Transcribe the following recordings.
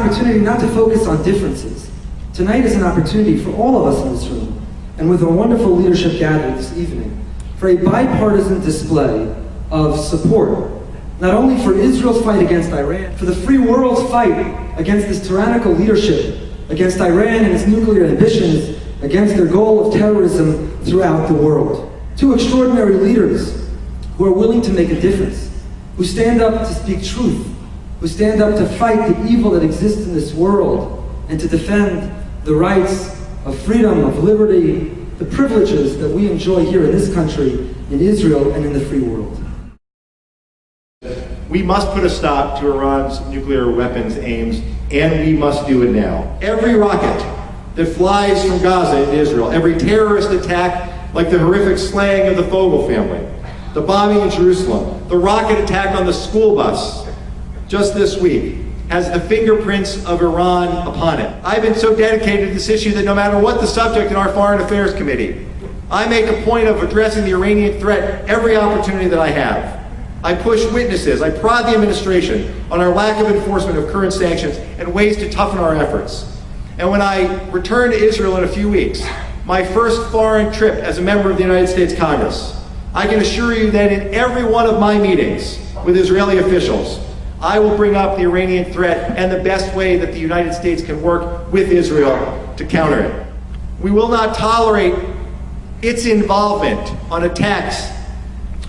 opportunity not to focus on differences. Tonight is an opportunity for all of us in this room, and with a wonderful leadership gathered this evening, for a bipartisan display of support, not only for Israel's fight against Iran, for the free world's fight against this tyrannical leadership, against Iran and its nuclear ambitions, against their goal of terrorism throughout the world. Two extraordinary leaders who are willing to make a difference, who stand up to speak truth, who stand up to fight the evil that exists in this world and to defend the rights of freedom, of liberty, the privileges that we enjoy here in this country, in Israel, and in the free world. We must put a stop to Iran's nuclear weapons aims, and we must do it now. Every rocket that flies from Gaza into Israel, every terrorist attack like the horrific slaying of the Fogel family, the bombing in Jerusalem, the rocket attack on the school bus just this week, has the fingerprints of Iran upon it. I've been so dedicated to this issue that no matter what the subject in our Foreign Affairs Committee, I make a point of addressing the Iranian threat every opportunity that I have. I push witnesses, I prod the administration on our lack of enforcement of current sanctions and ways to toughen our efforts. And when I return to Israel in a few weeks, my first foreign trip as a member of the United States Congress, I can assure you that in every one of my meetings with Israeli officials, I will bring up the Iranian threat and the best way that the United States can work with Israel to counter it. We will not tolerate its involvement on attacks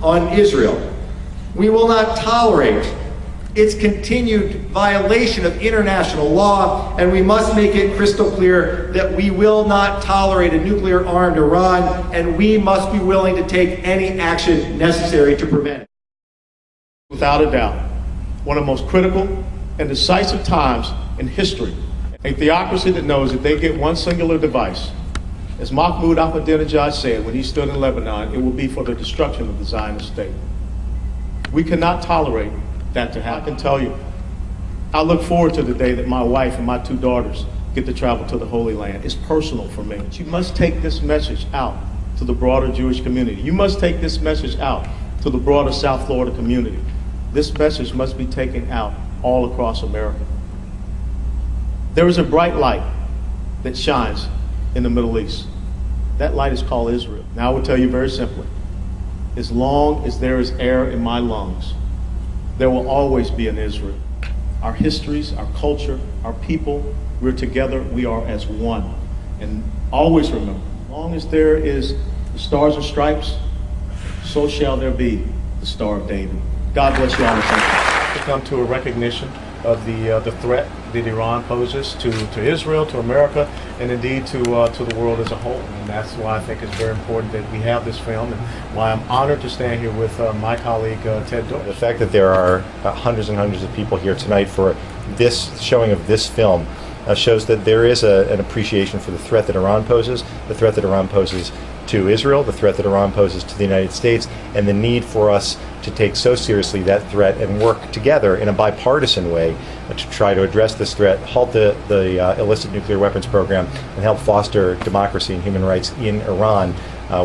on Israel. We will not tolerate its continued violation of international law, and we must make it crystal clear that we will not tolerate a nuclear-armed Iran, and we must be willing to take any action necessary to prevent it. Without a doubt, one of the most critical and decisive times in history. A theocracy that knows that they get one singular device. As Mahmoud Ahmadinejad said when he stood in Lebanon, it will be for the destruction of the Zionist state. We cannot tolerate that to happen. I can tell you, I look forward to the day that my wife and my two daughters get to travel to the Holy Land. It's personal for me. But you must take this message out to the broader Jewish community. You must take this message out to the broader South Florida community. This message must be taken out all across America. There is a bright light that shines in the Middle East. That light is called Israel. Now I will tell you very simply, as long as there is air in my lungs, there will always be an Israel. Our histories, our culture, our people, we're together, we are as one. And always remember, as long as there is the stars and stripes, so shall there be the Star of David. God bless you all. To come to a recognition of the threat that Iran poses to Israel, to America, and indeed to the world as a whole. And that's why I think it's very important that we have this film, and why I'm honored to stand here with my colleague Ted Deutch. The fact that there are hundreds and hundreds of people here tonight for this showing of this film shows that there is an appreciation for the threat that Iran poses, the threat that Iran poses to Israel, the threat that Iran poses to the United States, and the need for us to take so seriously that threat and work together in a bipartisan way to try to address this threat, halt the illicit nuclear weapons program, and help foster democracy and human rights in Iran,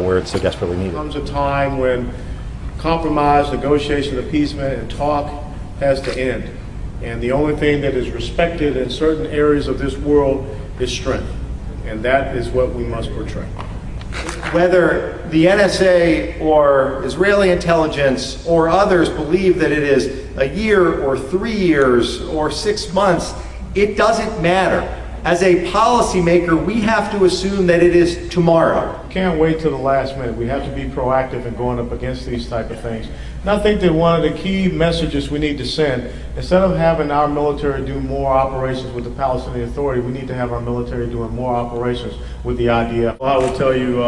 where it's so desperately needed. There comes a time when compromise, negotiation, appeasement, and talk has to end. And the only thing that is respected in certain areas of this world is strength. And that is what we must portray. Whether the NSA or Israeli intelligence or others believe that it is a year or 3 years or 6 months, it doesn't matter. As a policymaker, we have to assume that it is tomorrow. Can't wait till the last minute. We have to be proactive in going up against these type of things. And I think that one of the key messages we need to send, instead of having our military do more operations with the Palestinian Authority, we need to have our military doing more operations with the IDF. Well, I will tell you,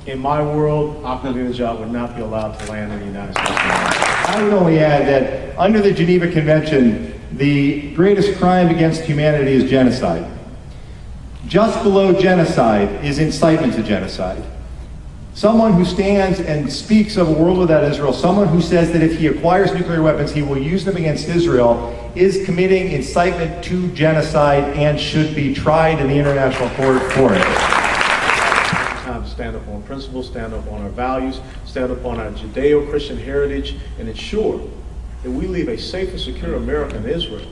in my world, Ahmadinejad would not be allowed to land in the United States. I would only add that under the Geneva Convention, the greatest crime against humanity is genocide. Just below genocide is incitement to genocide. Someone who stands and speaks of a world without Israel, someone who says that if he acquires nuclear weapons, he will use them against Israel, is committing incitement to genocide and should be tried in the international court for it. It's time to stand up on principles, stand up on our values, stand up on our Judeo-Christian heritage, and ensure that we leave a safe and secure America in Israel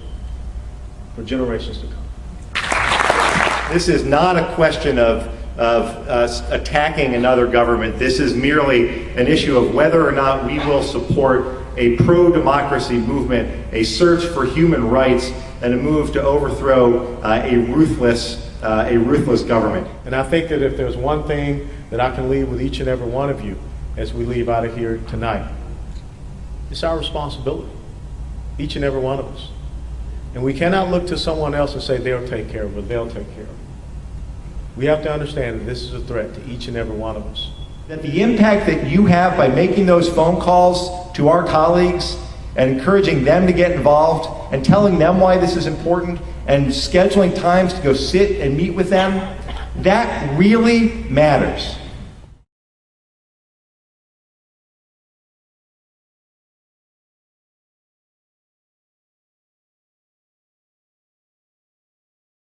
for generations to come. This is not a question of us attacking another government. This is merely an issue of whether or not we will support a pro-democracy movement, a search for human rights, and a move to overthrow a ruthless government. And I think that if there's one thing that I can leave with each and every one of you as we leave out of here tonight, it's our responsibility, each and every one of us. And we cannot look to someone else and say they'll take care of it, they'll take care of it. We have to understand that this is a threat to each and every one of us. That the impact that you have by making those phone calls to our colleagues and encouraging them to get involved and telling them why this is important and scheduling times to go sit and meet with them, that really matters.